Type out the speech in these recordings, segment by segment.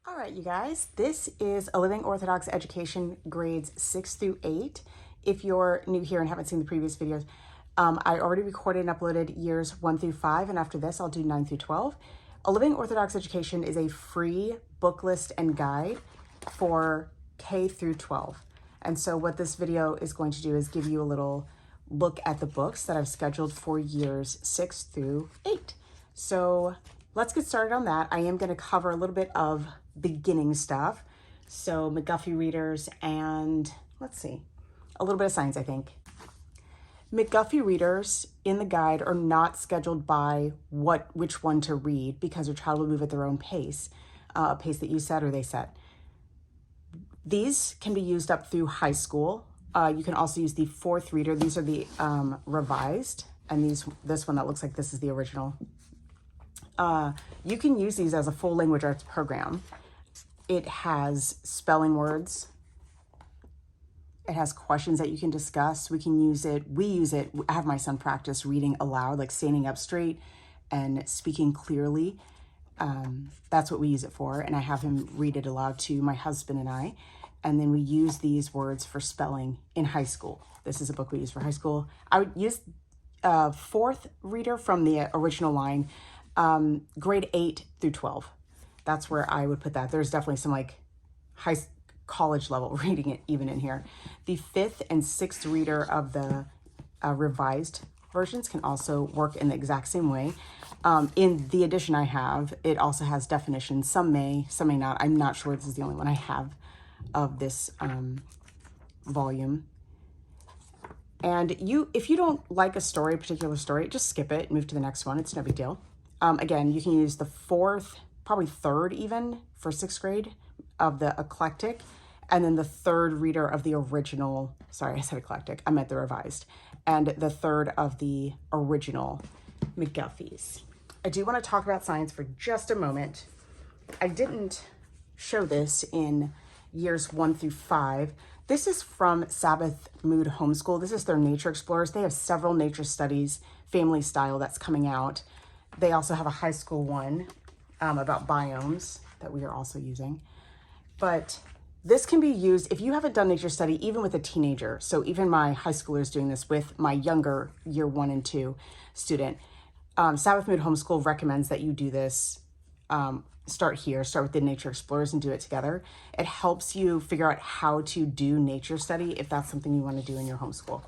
All right, you guys, this is A Living Orthodox Education, grades 6 through 8. If you're new here and haven't seen the previous videos, I already recorded and uploaded years 1 through 5, and after this, I'll do 9 through 12. A Living Orthodox Education is a free book list and guide for K through 12. And so what this video is going to do is give you a little look at the books that I've scheduled for years 6 through 8. So let's get started on that. I am going to cover a little bit of beginning stuff. So McGuffey readers and let's see, a little bit of science, I think. McGuffey readers in the guide are not scheduled by which one to read because your child will move at their own pace, a pace that you set or they set. These can be used up through high school. You can also use the fourth reader. These are the revised, and this one that looks like this is the original. You can use these as a full language arts program. It has spelling words. It has questions that you can discuss. We can use it. We use it. I have my son practice reading aloud, like standing up straight and speaking clearly. That's what we use it for. And I have him read it aloud to my husband and I. And then we use these words for spelling in high school. This is a book we use for high school. I would use fourth reader from the original line, grade 8 through 12. That's where I would put that. There's definitely some like college level reading it even in here. The fifth and sixth reader of the revised versions can also work in the exact same way. In the edition I have, it also has definitions. Some may not. I'm not sure this is the only one I have of this volume. And if you don't like a particular story, just skip it, move to the next one. It's no big deal. Again, you can use the fourth, probably third even for sixth grade of the eclectic, and then the third reader of the original, sorry, I said eclectic, I meant the revised, and the third of the original McGuffies. I do want to talk about science for just a moment. I didn't show this in years 1 through 5. This is from Sabbath Mood Homeschool. This is their Nature Explorers. They have several nature studies, family style, that's coming out. They also have a high school one about biomes that we are also using. But this can be used if you haven't done nature study, even with a teenager. So even my high schoolers is doing this with my younger year 1 and 2 student. Sabbath Mood Homeschool recommends that you do this. Start with the Nature Explorers and do it together. It helps you figure out how to do nature study if that's something you want to do in your homeschool.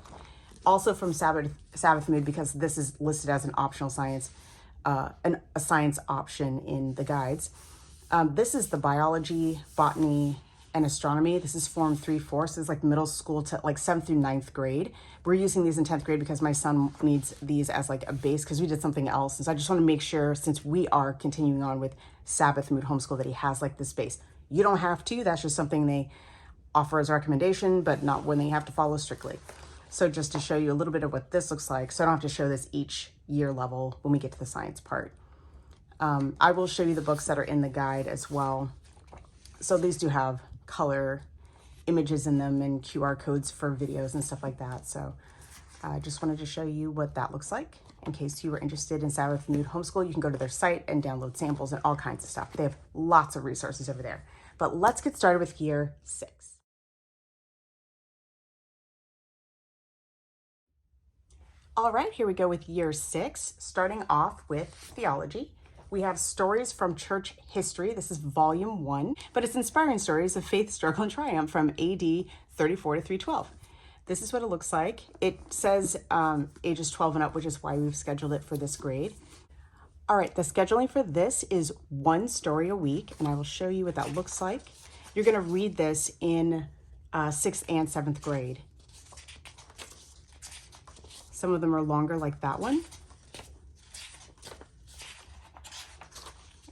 Also from Sabbath Mood, because this is listed as an optional science, a science option in the guides. This is the biology, botany, and astronomy. This is form 3/4. So it's like middle school to like 7th through 9th grade. We're using these in 10th grade because my son needs these as like a base because we did something else. And so I just want to make sure, since we are continuing on with Sabbath Mood Homeschool, that he has like this base. You don't have to. That's just something they offer as a recommendation, but not when they have to follow strictly. So just to show you a little bit of what this looks like, so I don't have to show this each year level when we get to the science part. I will show you the books that are in the guide as well. So these do have color images in them and QR codes for videos and stuff like that. So I just wanted to show you what that looks like. In case you were interested in Sabbath Mood Homeschool, you can go to their site and download samples and all kinds of stuff. They have lots of resources over there. But let's get started with year 6. All right, here we go with year 6, starting off with theology. We have stories from church history. This is volume 1, but it's inspiring stories of faith, struggle, and triumph from AD 34 to 312. This is what it looks like. It says ages 12 and up, which is why we've scheduled it for this grade. All right, the scheduling for this is 1 story a week, and I will show you what that looks like. You're going to read this in 6th and 7th grade. Some of them are longer, like that one.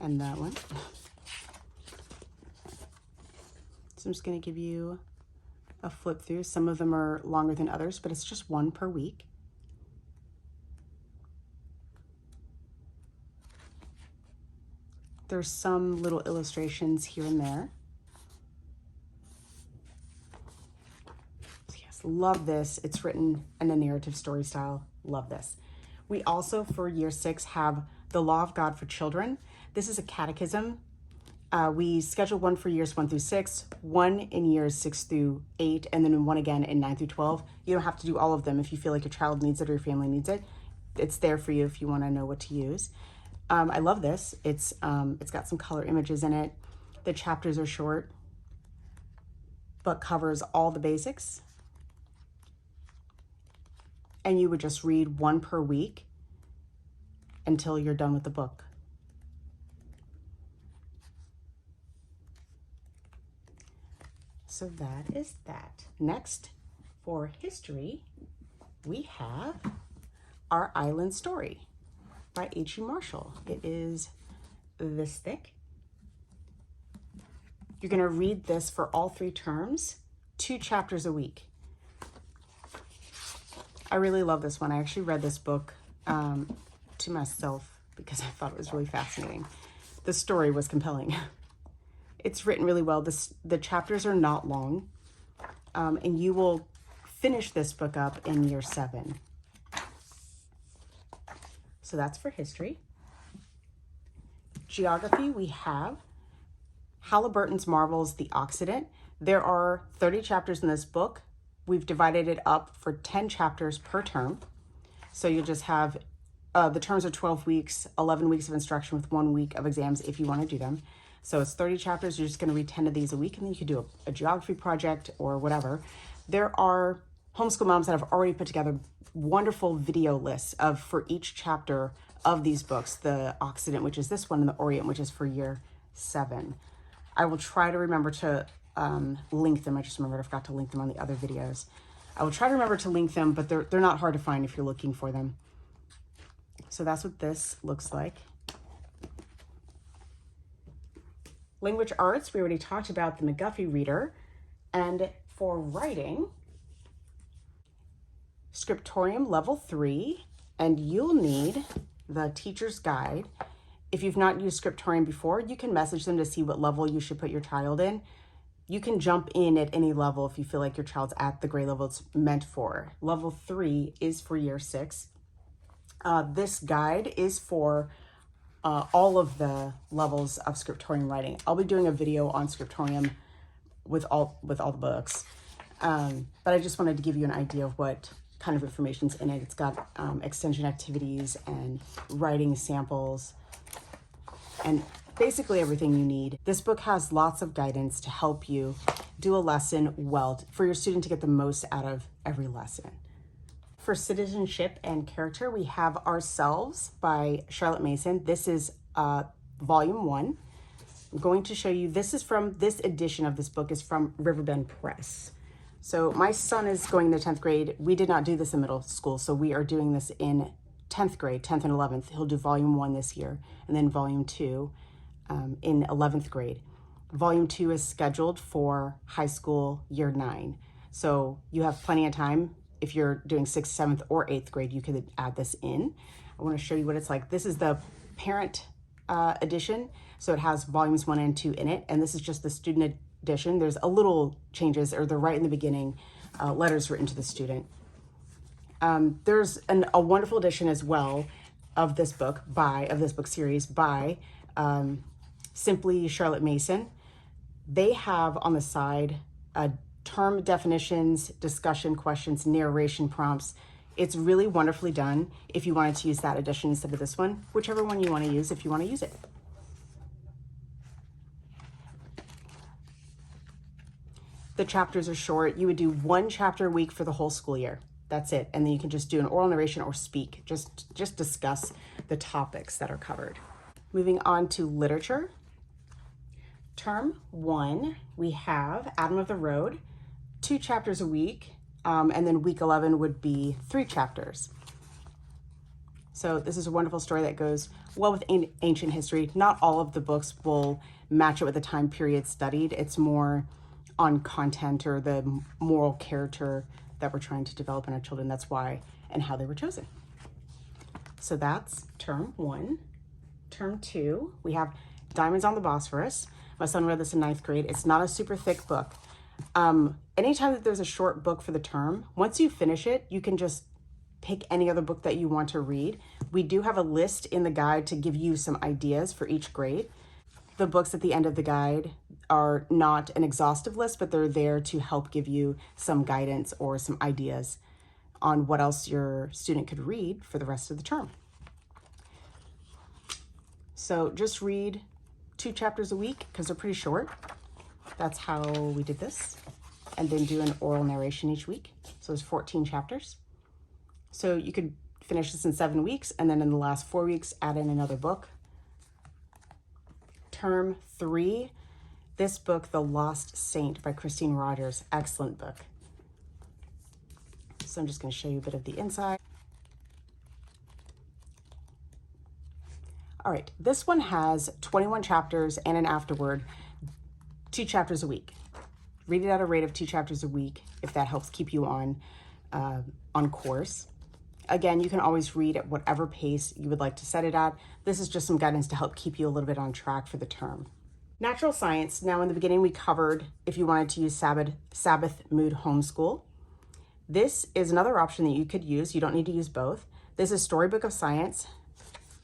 And that one. So I'm just going to give you a flip through. Some of them are longer than others, but it's just 1 per week. There's some little illustrations here and there. So yes, love this. It's written in a narrative story style. Love this. We also, for year 6, have The Law of God for Children. This is a catechism We scheduled one for years 1 through 6, one in years 6 through 8, and then one again in 9 through 12. You don't have to do all of them if you feel like your child needs it or your family needs it. It's there for you if you want to know what to use. I love this. It's got some color images in it. The chapters are short, but covers all the basics. And you would just read one per week until you're done with the book. So that is that. Next, for history, we have Our Island Story by H.E. Marshall. It is this thick. You're going to read this for all 3 terms, 2 chapters a week. I really love this one. I actually read this book to myself because I thought it was really fascinating. The story was compelling. It's written really well. The chapters are not long, and you will finish this book up in year 7. So that's for history. Geography, we have Halliburton's Marvels, The Occident. There are 30 chapters in this book. We've divided it up for 10 chapters per term. So you'll just have, the terms are 12 weeks, 11 weeks of instruction with 1 week of exams if you want to do them. So it's 30 chapters. You're just going to read 10 of these a week, and then you could do a geography project or whatever. There are homeschool moms that have already put together wonderful video lists for each chapter of these books, the Occident, which is this one, and the Orient, which is for year 7. I will try to remember to link them. I just remembered I forgot to link them on the other videos. I will try to remember to link them, but they're not hard to find if you're looking for them. So that's what this looks like. Language arts, we already talked about the McGuffey Reader. And for writing, Scriptorium Level 3, and you'll need the teacher's guide. If you've not used Scriptorium before, you can message them to see what level you should put your child in. You can jump in at any level if you feel like your child's at the grade level it's meant for. Level 3 is for year 6. This guide is for all of the levels of Scriptorium writing. I'll be doing a video on Scriptorium with all the books. But I just wanted to give you an idea of what kind of information's in it. It's got extension activities and writing samples and basically everything you need. This book has lots of guidance to help you do a lesson well for your student to get the most out of every lesson. For citizenship and character, we have Ourselves by Charlotte Mason. This is volume 1. I'm going to show you, this edition of this book is from Riverbend Press. So my son is going into 10th grade. We did not do this in middle school, so we are doing this in 10th grade, 10th and 11th. He'll do volume 1 this year, and then volume 2 in 11th grade. Volume 2 is scheduled for high school year 9. So you have plenty of time. If you're doing 6th, 7th, or 8th grade, you could add this in. I want to show you what it's like. This is the parent edition. So it has volumes 1 and 2 in it. And this is just the student edition. There's a little changes, or they're right in the beginning, letters written to the student. There's a wonderful edition as well of this book series by Simply Charlotte Mason. They have on the side term definitions, discussion questions, narration prompts. It's really wonderfully done if you wanted to use that edition instead of this one, whichever one you want to use if you want to use it. The chapters are short. You would do 1 chapter a week for the whole school year. That's it. And then you can just do an oral narration or speak. Just discuss the topics that are covered. Moving on to literature. Term 1, we have Adam of the Road, 2 chapters a week. And then week 11 would be 3 chapters. So this is a wonderful story that goes well with ancient history. Not all of the books will match it with the time period studied. It's more on content or the moral character that we're trying to develop in our children. That's why and how they were chosen. So that's term 1. Term 2, we have Diamonds on the Bosphorus. My son read this in 9th grade. It's not a super thick book. Anytime that there's a short book for the term, once you finish it, you can just pick any other book that you want to read. We do have a list in the guide to give you some ideas for each grade. the books at the end of the guide are not an exhaustive list, but they're there to help give you some guidance or some ideas on what else your student could read for the rest of the term. So just read 2 chapters a week because they're pretty short. That's how we did this. And then do an oral narration each week. So there's 14 chapters. So you could finish this in 7 weeks, and then in the last 4 weeks, add in another book. Term 3, this book, The Lost Saint by Christine Rogers, excellent book. So I'm just going to show you a bit of the inside. All right, this one has 21 chapters and an afterword, 2 chapters a week. Read it at a rate of 2 chapters a week if that helps keep you on course. Again, you can always read at whatever pace you would like to set it at. This is just some guidance to help keep you a little bit on track for the term. Natural science. Now, in the beginning, we covered if you wanted to use Sabbath mood homeschool. This is another option that you could use. You don't need to use both. This is Storybook of Science,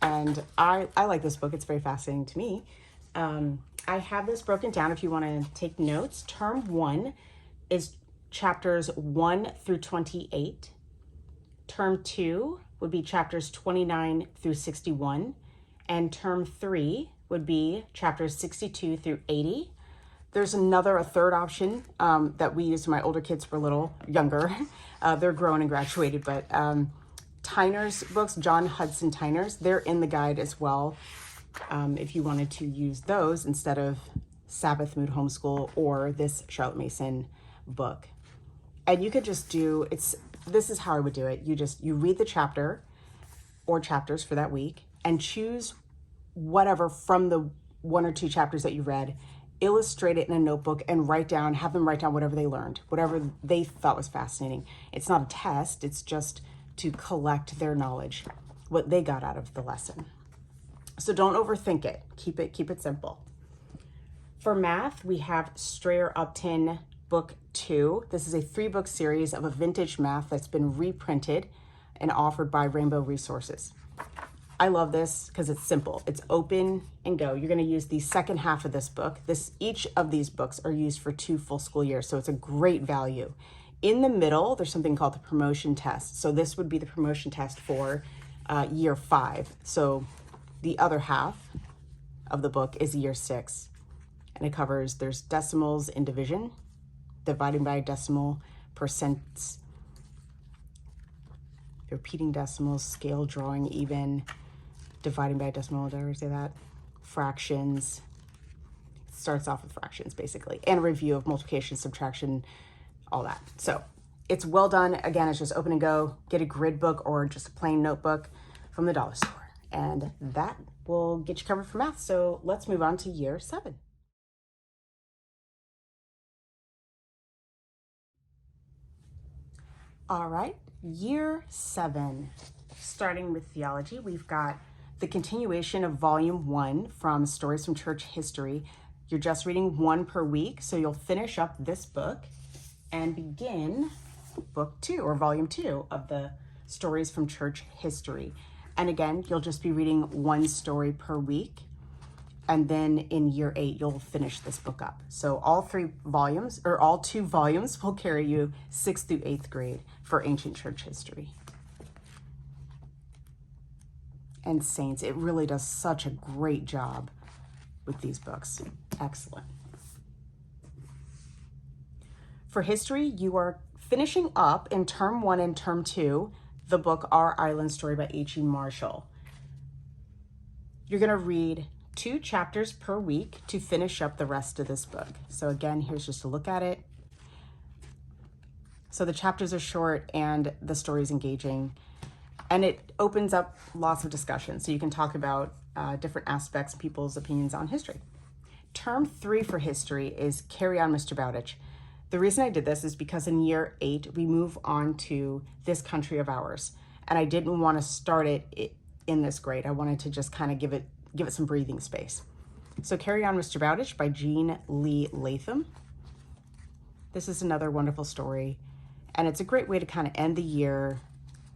and I like this book. It's very fascinating to me. I have this broken down if you want to take notes. Term 1 is chapters 1 through 28. Term 2 would be chapters 29 through 61. And term 3 would be chapters 62 through 80. There's a third option that we used when my older kids were a little younger. They're grown and graduated, but Tyner's books, John Hudson Tyner's, they're in the guide as well. If you wanted to use those instead of Sabbath Mood Homeschool or this Charlotte Mason book. And you could just do, this is how I would do it. You read the chapter or chapters for that week and choose whatever from the 1 or 2 chapters that you read, illustrate it in a notebook and have them write down whatever they learned, whatever they thought was fascinating. It's not a test, it's just to collect their knowledge, what they got out of the lesson. So don't overthink it. Keep it simple. For math, we have Strayer Upton Book 2. This is a 3-book series of a vintage math that's been reprinted and offered by Rainbow Resources. I love this because it's simple. It's open and go. You're going to use the second half of this book. Each of these books are used for 2 full school years, so it's a great value. In the middle, there's something called the promotion test. So this would be the promotion test for year 5. So the other half of the book is year 6. And it covers, there's decimals in division, dividing by decimal, percents, repeating decimals, scale drawing even, dividing by decimal, did I ever say that? Fractions. It starts off with fractions basically, and a review of multiplication, subtraction, all that. So it's well done. Again, it's just open and go. Get a grid book or just a plain notebook from the dollar store. And that will get you covered for math. So let's move on to year 7. All right, year 7, starting with theology, we've got the continuation of volume 1 from Stories from Church History. You're just reading 1 per week, so you'll finish up this book and begin book 2 or volume 2 of the Stories from Church History. And again, you'll just be reading 1 story per week. And then in year 8, you'll finish this book up. So all 2 volumes will carry you 6th through 8th grade for ancient church history. And Saints, it really does such a great job with these books. Excellent. For history, you are finishing up in term 1 and term 2, the book Our Island Story by H.E. Marshall. You're going to read 2 chapters per week to finish up the rest of this book. So again, here's just a look at it. So the chapters are short and the story is engaging, and it opens up lots of discussion. So you can talk about different aspects, people's opinions on history. Term 3 for history is Carry On, Mr. Bowditch. The reason I did this is because in year 8, we move on to This Country of Ours. And I didn't want to start it in this grade. I wanted to just kind of give it some breathing space. So Carry On, Mr. Bowditch by Jean Lee Latham. This is another wonderful story. And it's a great way to kind of end the year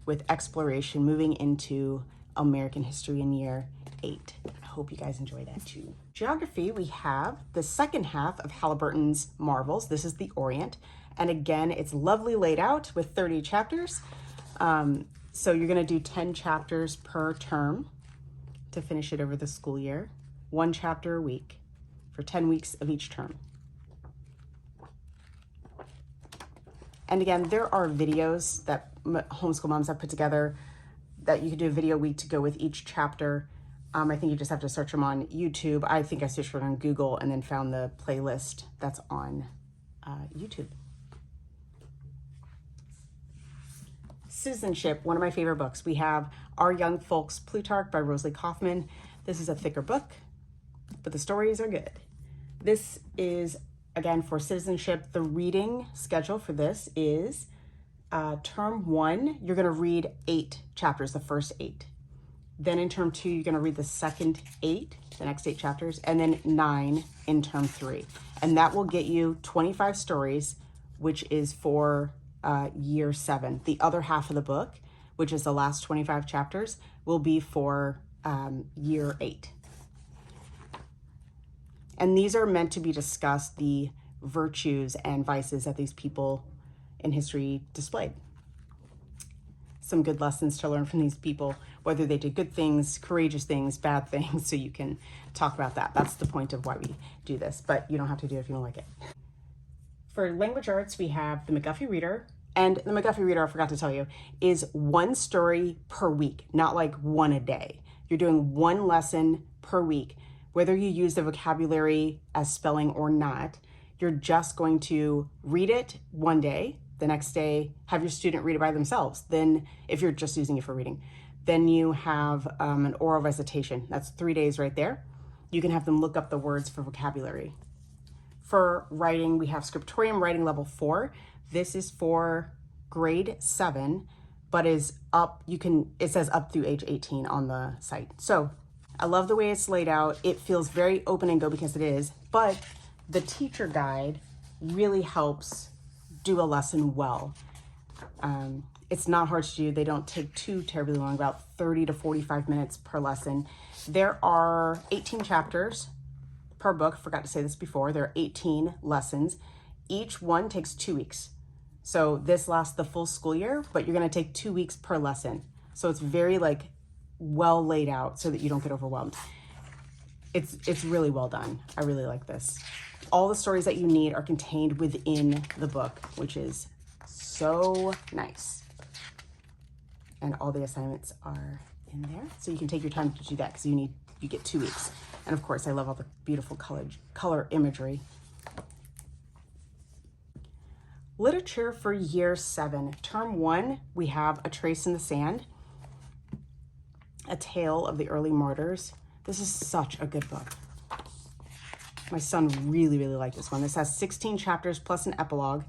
with exploration, moving into American history in year 8. hope you guys enjoy that too. Geography, we have the second half of Halliburton's Marvels. This is the Orient. And again, it's lovely laid out with 30 chapters. So you're gonna do 10 chapters per term to finish it over the school year. 1 chapter a week for 10 weeks of each term. And again, there are videos that homeschool moms have put together that you can do a video week to go with each chapter. I think you just have to search them on YouTube. I think I searched it on Google and then found the playlist that's on YouTube. Citizenship, one of my favorite books. We have Our Young Folks Plutarch by Rosalie Kaufman. This is a thicker book, but the stories are good. This is, again, for citizenship. The reading schedule for this is term 1, you're going to read 8 chapters, the first 8. Then in term 2, you're going to read the second 8, the next 8 chapters, and then 9 in term 3. And that will get you 25 stories, which is for year 7. The other half of the book, which is the last 25 chapters, will be for year 8. And these are meant to be discussed, the virtues and vices that these people in history displayed. Some good lessons to learn from these people, whether they did good things, courageous things, bad things, so you can talk about that. That's the point of why we do this, but you don't have to do it if you don't like it. For language arts, we have the McGuffey Reader, and the McGuffey Reader, I forgot to tell you, is 1 story per week, not like 1 a day. You're doing 1 lesson per week. Whether you use the vocabulary as spelling or not, you're just going to read it 1 day, the next day have your student read it by themselves. Then if you're just using it for reading, then you have an oral recitation. That's 3 days right there. You can have them look up the words for vocabulary. For writing, we have Scriptorium Writing Level 4. This is for grade 7, but is up, it says up through age 18 on the site. So I love the way it's laid out. It feels very open and go because it is, but the teacher guide really helps do a lesson well. It's not hard to do. They don't take too terribly long, about 30 to 45 minutes per lesson. There are 18 chapters per book. Forgot to say this before. There are 18 lessons. Each one takes 2 weeks. So this lasts the full school year, but you're gonna take 2 weeks per lesson. So it's very like well laid out so that you don't get overwhelmed. It's really well done. I really like this. All the stories that you need are contained within the book, which is so nice. And all the assignments are in there. So you can take your time to do that because you get 2 weeks. And of course, I love all the beautiful color imagery. Literature for year 7. Term 1, we have A Trace in the Sand, A Tale of the Early Martyrs. This is such a good book. My son really, really liked this one. This has 16 chapters plus an epilogue.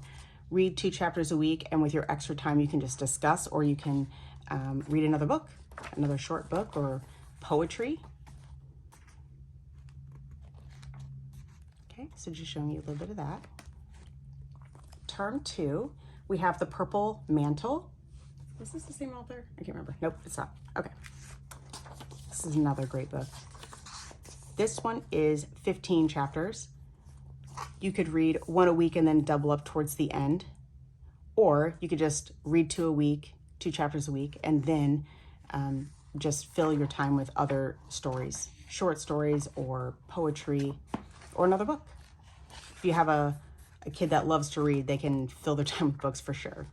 Read 2 chapters a week, and with your extra time, you can just discuss, or you can read another book, another short book or poetry. Okay, so just showing you a little bit of that. Term 2, we have The Purple Mantle. Is this the same author? I can't remember. Nope, it's not. Okay. This is another great book. This one is 15 chapters. You could read 1 a week and then double up towards the end. Or you could just read 2 a week, 2 chapters a week, and then just fill your time with other stories, short stories or poetry or another book. If you have a kid that loves to read, they can fill their time with books for sure.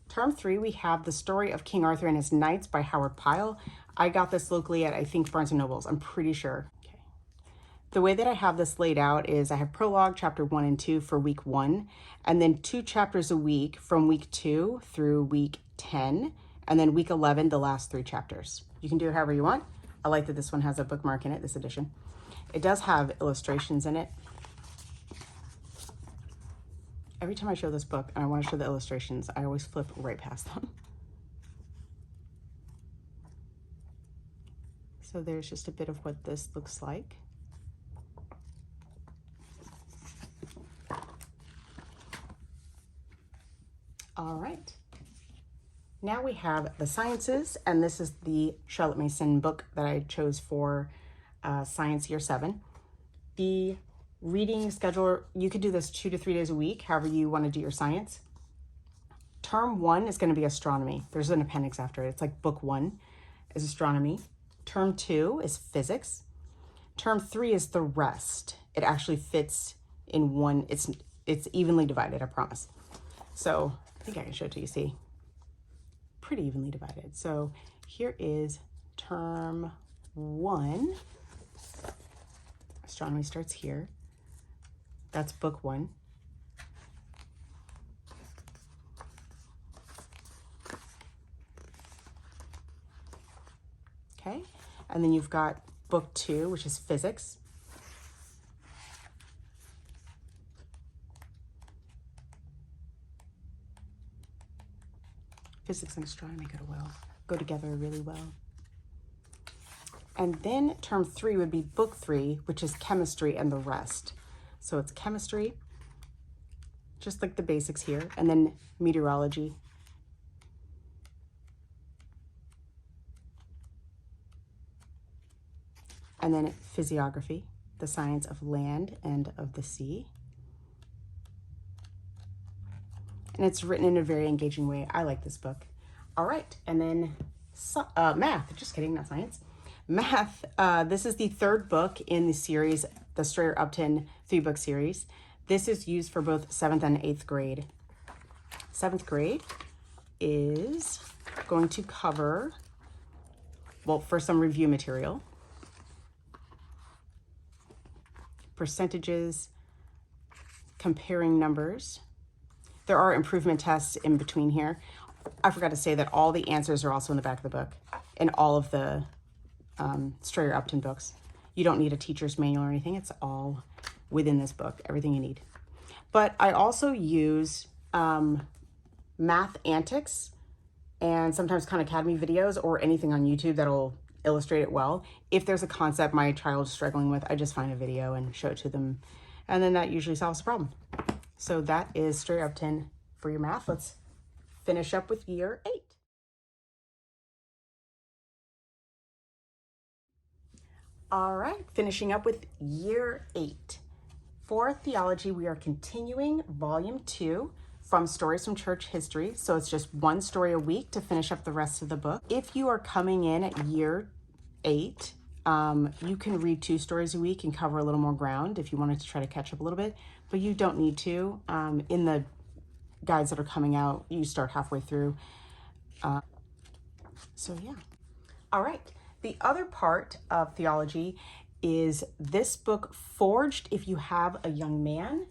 Term 3, we have The Story of King Arthur and His Knights by Howard Pyle. I got this locally at, I think, Barnes & Noble's. I'm pretty sure. Okay. The way that I have this laid out is I have prologue, chapter 1 and 2 for week 1, and then 2 chapters a week from week 2 through week 10, and then week 11, the last 3 chapters. You can do it however you want. I like that this one has a bookmark in it, this edition. It does have illustrations in it. Every time I show this book and I want to show the illustrations, I always flip right past them. So there's just a bit of what this looks like. All right. Now we have the sciences, and this is the Charlotte Mason book that I chose for Science Year 7. The reading schedule, you could do this 2 to 3 days a week, however you want to do your science. Term 1 is going to be astronomy. There's an appendix after it. It's like book 1 is astronomy. Term 2 is physics. Term 3 is the rest. It actually fits in one. It's evenly divided, I promise. So I think I can show it to you. See, pretty evenly divided. So here is term 1. Astronomy starts here. That's book 1. Okay, and then you've got book 2, which is physics. Physics and astronomy go together really well. And then term 3 would be book 3, which is chemistry and the rest. So it's chemistry, just like the basics here, and then meteorology. And then physiography, the science of land and of the sea. And it's written in a very engaging way. I like this book. All right, and then math, just kidding, not science. Math, this is the 3rd book in the series, the Strayer-Upton 3-book series. This is used for both 7th and 8th grade. 7th grade is going to cover, well, for some review material, percentages, comparing numbers. There are improvement tests in between here. I forgot to say that all the answers are also in the back of the book, in all of the Strayer-Upton books. You don't need a teacher's manual or anything. It's all within this book, everything you need. But I also use math antics and sometimes Khan Academy videos or anything on YouTube that'll illustrate it well. If there's a concept my child is struggling with, I just find a video and show it to them. And then that usually solves the problem. So that is Strayer-Upton for your math. Let's finish up with year 8. All right, finishing up with year 8. For theology, we are continuing volume 2 from Stories from Church History. So it's just one story a week to finish up the rest of the book. If you are coming in at year 8, you can read 2 stories a week and cover a little more ground if you wanted to try to catch up a little bit, but you don't need to. In the guides that are coming out, you start halfway through. So yeah. All right. The other part of theology is this book, Forged If You Have a Young Man,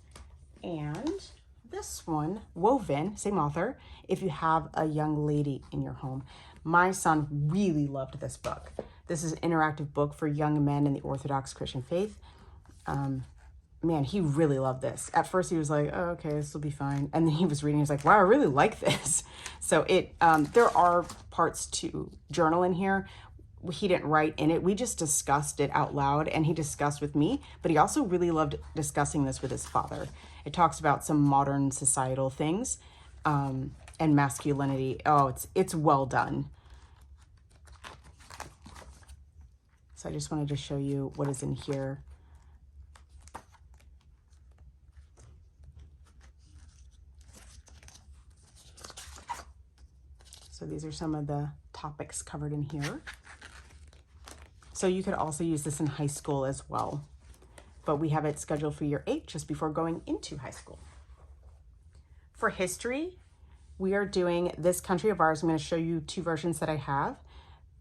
and this one, Woven, same author, if you have a young lady in your home. My son really loved this book. This is an interactive book for young men in the Orthodox Christian faith. Man, he really loved this. At first he was like, oh, okay, this will be fine. And then he was reading, he was like, wow, I really like this. So there are parts to journal in here. He didn't write in it. We just discussed it out loud, and he discussed with me, but he also really loved discussing this with his father. It talks about some modern societal things and masculinity. Oh, it's well done. So I just wanted to show you what is in here. So these are some of the topics covered in here. So you could also use this in high school as well, but we have it scheduled for year 8 just before going into high school. For history, we are doing This Country of Ours. I'm going to show you 2 versions that I have.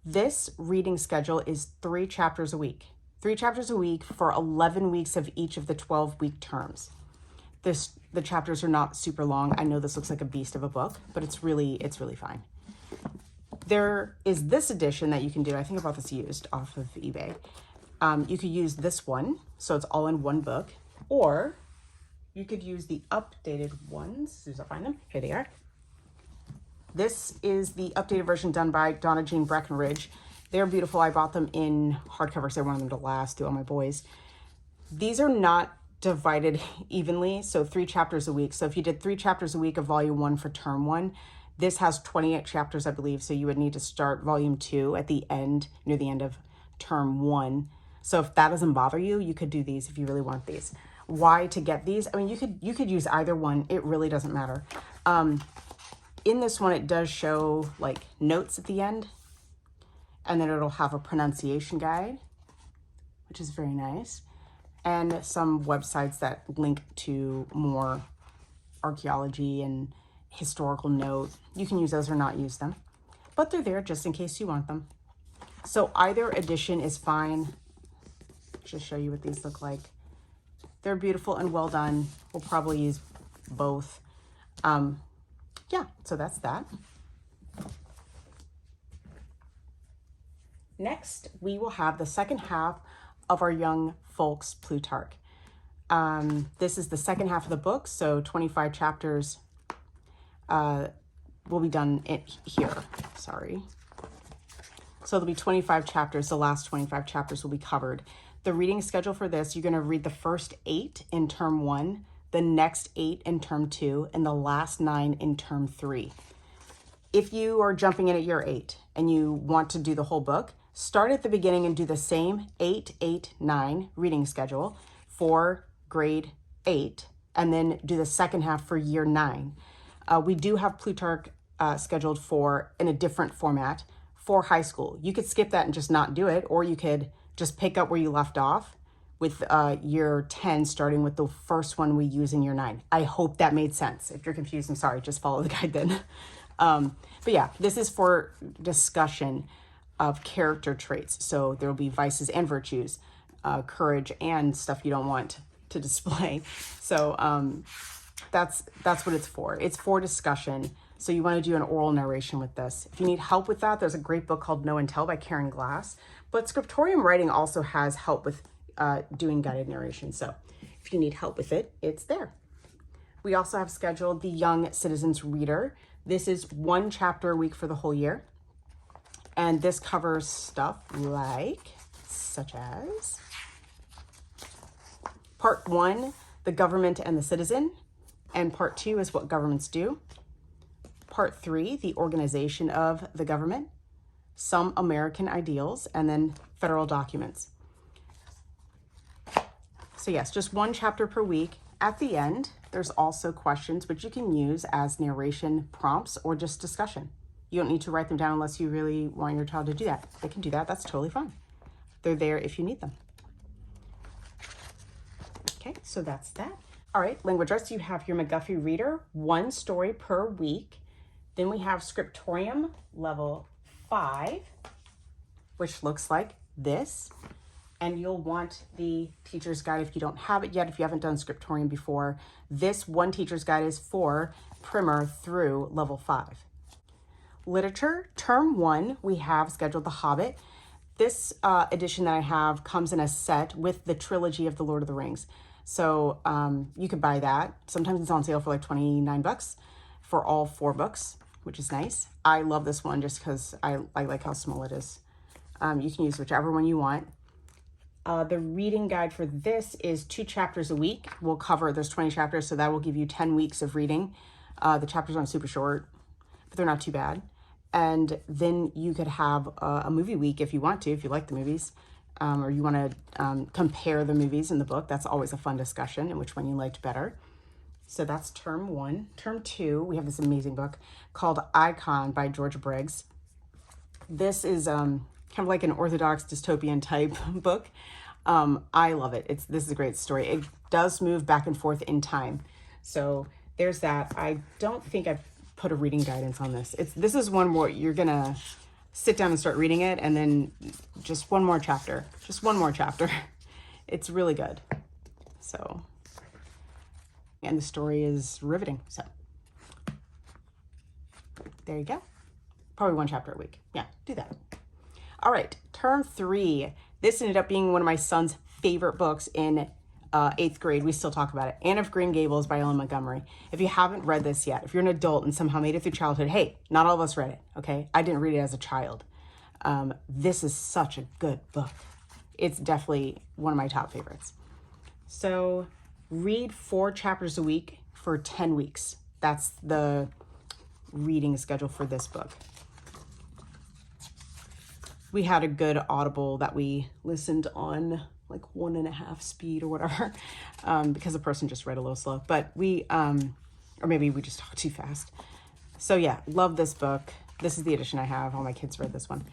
This reading schedule is 3 chapters a week. 3 chapters a week for 11 weeks of each of the 12-week terms. The chapters are not super long. I know this looks like a beast of a book, but it's really fine. There is this edition that you can do. I think I bought this used off of eBay. You could use this one, so it's all in one book, or you could use the updated ones. As soon as I find them, here they are. This is the updated version done by Donna Jean Breckenridge. They're beautiful. I bought them in hardcover because I wanted them to last through all my boys. These are not divided evenly, so 3 chapters a week. So if you did 3 chapters a week of volume 1 for term 1, This has 28 chapters, I believe, so you would need to start volume 2 at the end, near the end of term 1. So if that doesn't bother you, you could do these if you really want these. Why to get these? I mean, you could use either one. It really doesn't matter. In this one, it does show like notes at the end, and then it'll have a pronunciation guide, which is very nice, and some websites that link to more archaeology and historical note. You can use those or not use them, but they're there just in case you want them. So either edition is fine. Just show you what these look like. They're beautiful and well done. We'll probably use both. Yeah, so that's that. Next, we will have the second half of our Young Folks Plutarch. This is the second half of the book, so 25 chapters will be done here. Sorry. So there'll be 25 chapters. The last 25 chapters will be covered. The reading schedule for this, you're going to read the first 8 in term 1, the next 8 in term 2, and the last 9 in term 3. If you are jumping in at year 8 and you want to do the whole book, start at the beginning and do the same 8, 8, 9 reading schedule for grade 8, and then do the second half for year 9. We do have Plutarch scheduled in a different format for high school. You could skip that and just not do it, or you could just pick up where you left off with year 10, starting with the first one we use in year 9. I hope that made sense. If you're confused, I'm sorry, just follow the guide then. But yeah, this is for discussion of character traits. So there will be vices and virtues, courage and stuff you don't want to display. So that's what it's for. It's for discussion. So you want to do an oral narration with this. If you need help with that, there's a great book called Know and Tell by Karen Glass. But scriptorium writing also has help with doing guided narration. So if you need help with it, it's there. We also have scheduled the Young Citizens Reader. This is 1 chapter a week for the whole year. And this covers stuff such as part 1, the government and the citizen. And part 2 is what governments do. Part 3, the organization of the government, some American ideals, and then federal documents. So yes, just 1 chapter per week. At the end, there's also questions which you can use as narration prompts or just discussion. You don't need to write them down unless you really want your child to do that. They can do that. That's totally fine. They're there if you need them. Okay, so that's that. All right, language arts, you have your McGuffey Reader, 1 story per week. Then we have Scriptorium level 5, which looks like this. And you'll want the teacher's guide if you don't have it yet, if you haven't done Scriptorium before. This one teacher's guide is for primer through level 5. Literature, term 1, we have scheduled The Hobbit. This edition that I have comes in a set with the trilogy of The Lord of the Rings. So you could buy that. Sometimes it's on sale for like 29 bucks for all 4 books, which is nice. I love this one just because I like how small it is. You can use whichever one you want. The reading guide for this is 2 chapters a week. We'll cover, there's 20 chapters, so that will give you 10 weeks of reading. The chapters aren't super short, but they're not too bad. And then you could have a movie week if you want to, if you like the movies, or you want to compare the movies in the book. That's always a fun discussion and which one you liked better. So that's term 1. Term 2, we have this amazing book called Icon by George Briggs. This is kind of like an Orthodox dystopian type book. I love it. This is a great story. It does move back and forth in time. So there's that. I don't think I've put a reading guidance on this. This is one where you're going to sit down and start reading it, and then just one more chapter. Just one more chapter. It's really good. So, and the story is riveting. So there you go. Probably 1 chapter a week. Yeah, do that. All right, term 3. This ended up being one of my son's favorite books in 8th grade. We still talk about it. Anne of Green Gables by Ellen Montgomery. If you haven't read this yet, if you're an adult and somehow made it through childhood, hey, not all of us read it, okay? I didn't read it as a child. This is such a good book. It's definitely one of my top favorites. So read 4 chapters a week for 10 weeks. That's the reading schedule for this book. We had a good Audible that we listened on like 1.5 speed or whatever, because the person just read a little slow, but we, or maybe we just talked too fast. So yeah, love this book. This is the edition I have. All my kids read this one.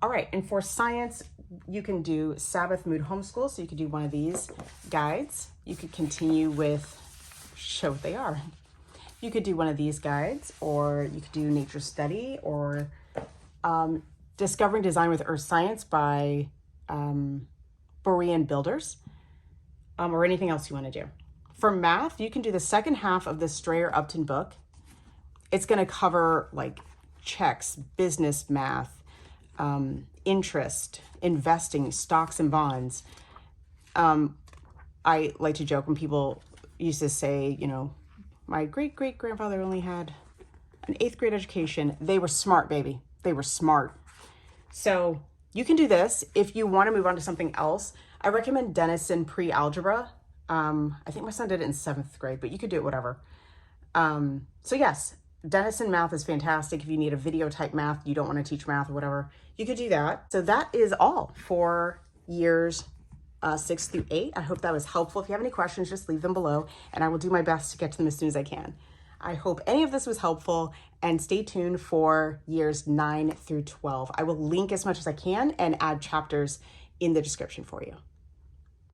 All right, and for science, you can do Sabbath Mood Homeschool. So you could do one of these guides. You could continue with, show what they are. You could do one of these guides, or you could do Nature Study, or Discovering Design with Earth Science by Borean Builders, or anything else you want to do. For math, you can do the second half of the Strayer Upton book. It's going to cover like checks, business math, interest, investing, stocks and bonds. I like to joke when people used to say, you know, my great-great-grandfather only had an 8th grade education. They were smart, baby. They were smart. So you can do this. If you want to move on to something else, I recommend Denison pre-algebra. I think my son did it in 7th grade, but you could do it whatever. So yes, Denison math is fantastic. If you need a video type math, you don't want to teach math or whatever, you could do that. So that is all for years 6 through 8. I hope that was helpful. If you have any questions, just leave them below and I will do my best to get to them as soon as I can. I hope any of this was helpful, and stay tuned for years 9 through 12. I will link as much as I can and add chapters in the description for you.